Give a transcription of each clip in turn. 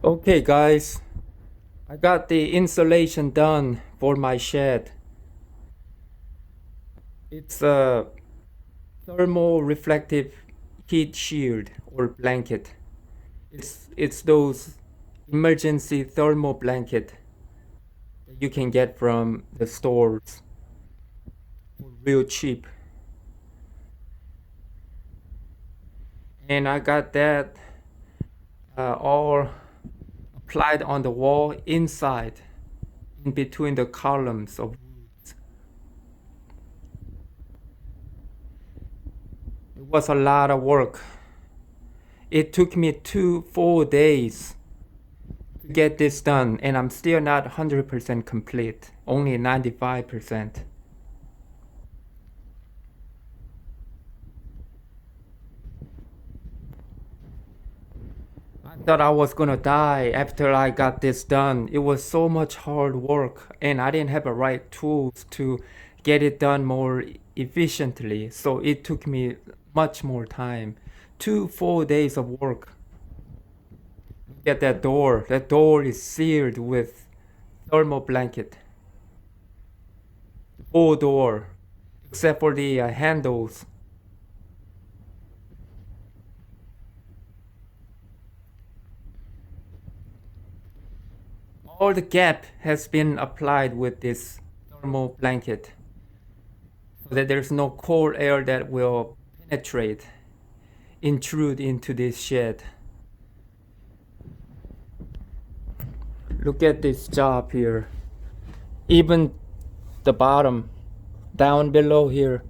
Okay, guys, I got the insulation done for my shed. It's a thermal reflective heat shield or blanket. It's those emergency thermal blanket that you can get from the stores for real cheap. And I got that all applied on the wall inside, in between the columns of woods. It was a lot of work. It took me 2 full days to get this done, and I'm still not 100% complete, only 95%. I thought I was gonna die after I got this done. It was so much hard work, and I didn't have the right tools to get it done more efficiently, so it took me much more time. 2 full days of work. Get that door. That door is sealed with thermal blanket. Whole door, except for the handles. All the gap has been applied with this thermal blanket so that there's no cold air that will penetrate, intrude into this shed. Look at this job here. Even the bottom down below here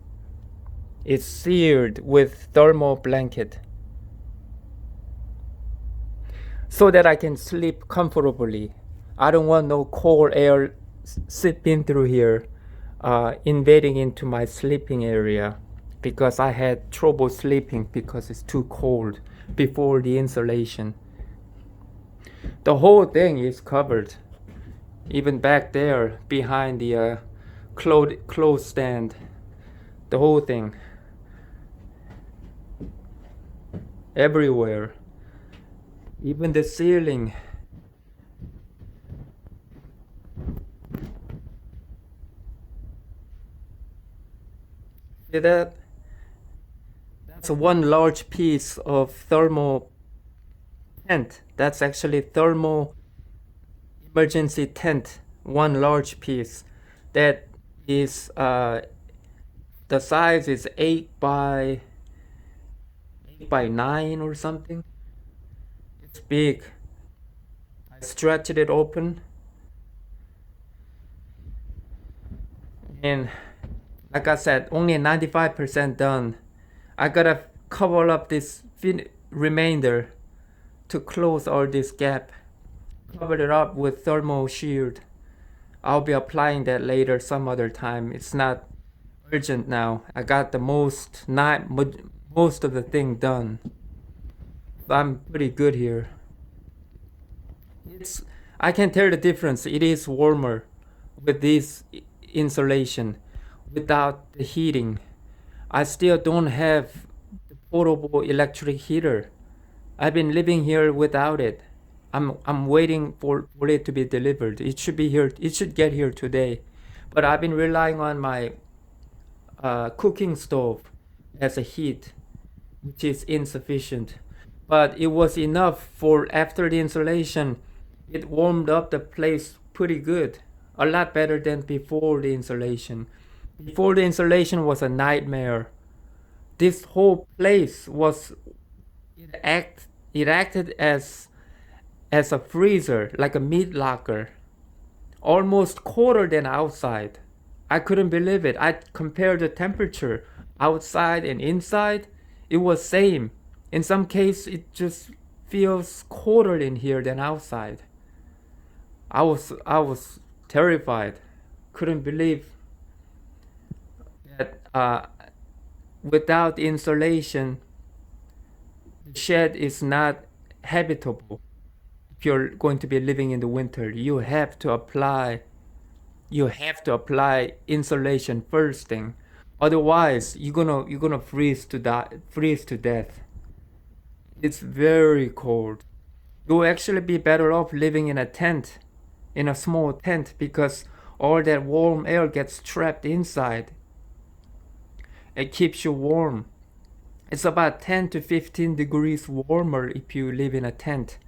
is sealed with thermal blanket so that I can sleep comfortably. I don't want no cold air seeping through here, invading into my sleeping area, because I had trouble sleeping because it's too cold before the insulation. The whole thing is covered, even back there behind the clothes stand. The whole thing, everywhere, even the ceiling. See that? That's one large piece of thermal tent. That's actually thermal emergency tent. One large piece. That is the size is 8 by 9 or something. It's big. I stretched it open, and like I said, only 95% done. I gotta cover up this remainder to close all this gap. Cover it up with thermal shield. I'll be applying that later some other time. It's not urgent now. I got the most of the thing done. I'm pretty good here. I can tell the difference. It is warmer with this insulation without the heating. I still don't have the portable electric heater. I've been living here without it. I'm waiting for it to be delivered. It should be here. It should get here today. But I've been relying on my cooking stove as a heat, which is insufficient. But it was enough for after the insulation. It warmed up the place pretty good. A lot better than before the insulation. Before the insulation was a nightmare. This whole place was it acted as a freezer, like a meat locker, almost colder than outside. I couldn't believe it. I compared the temperature outside and inside. It was same. In some case, it just feels colder in here than outside. I was terrified. Couldn't believe that without insulation, the shed is not habitable. If you're going to be living in the winter, you have to apply insulation first thing. Otherwise, you're gonna freeze to death. It's very cold. You'll actually be better off living in a tent, in a small tent, because all that warm air gets trapped inside. It keeps you warm. It's about 10 to 15 degrees warmer if you live in a tent.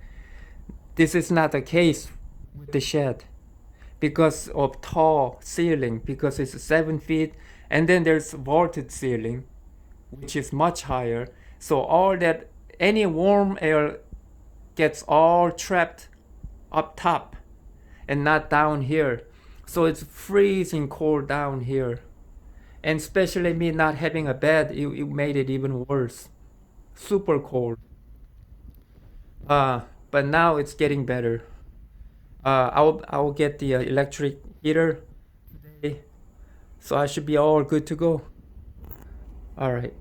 This is not the case with the shed because of tall ceiling, because it's 7 feet, and then there's vaulted ceiling, which is much higher. So all that, any warm air gets all trapped up top and not down here. So it's freezing cold down here. And especially me not having a bed, it made it even worse. Super cold. But now it's getting better. I'll get the electric heater today, so I should be all good to go. All right.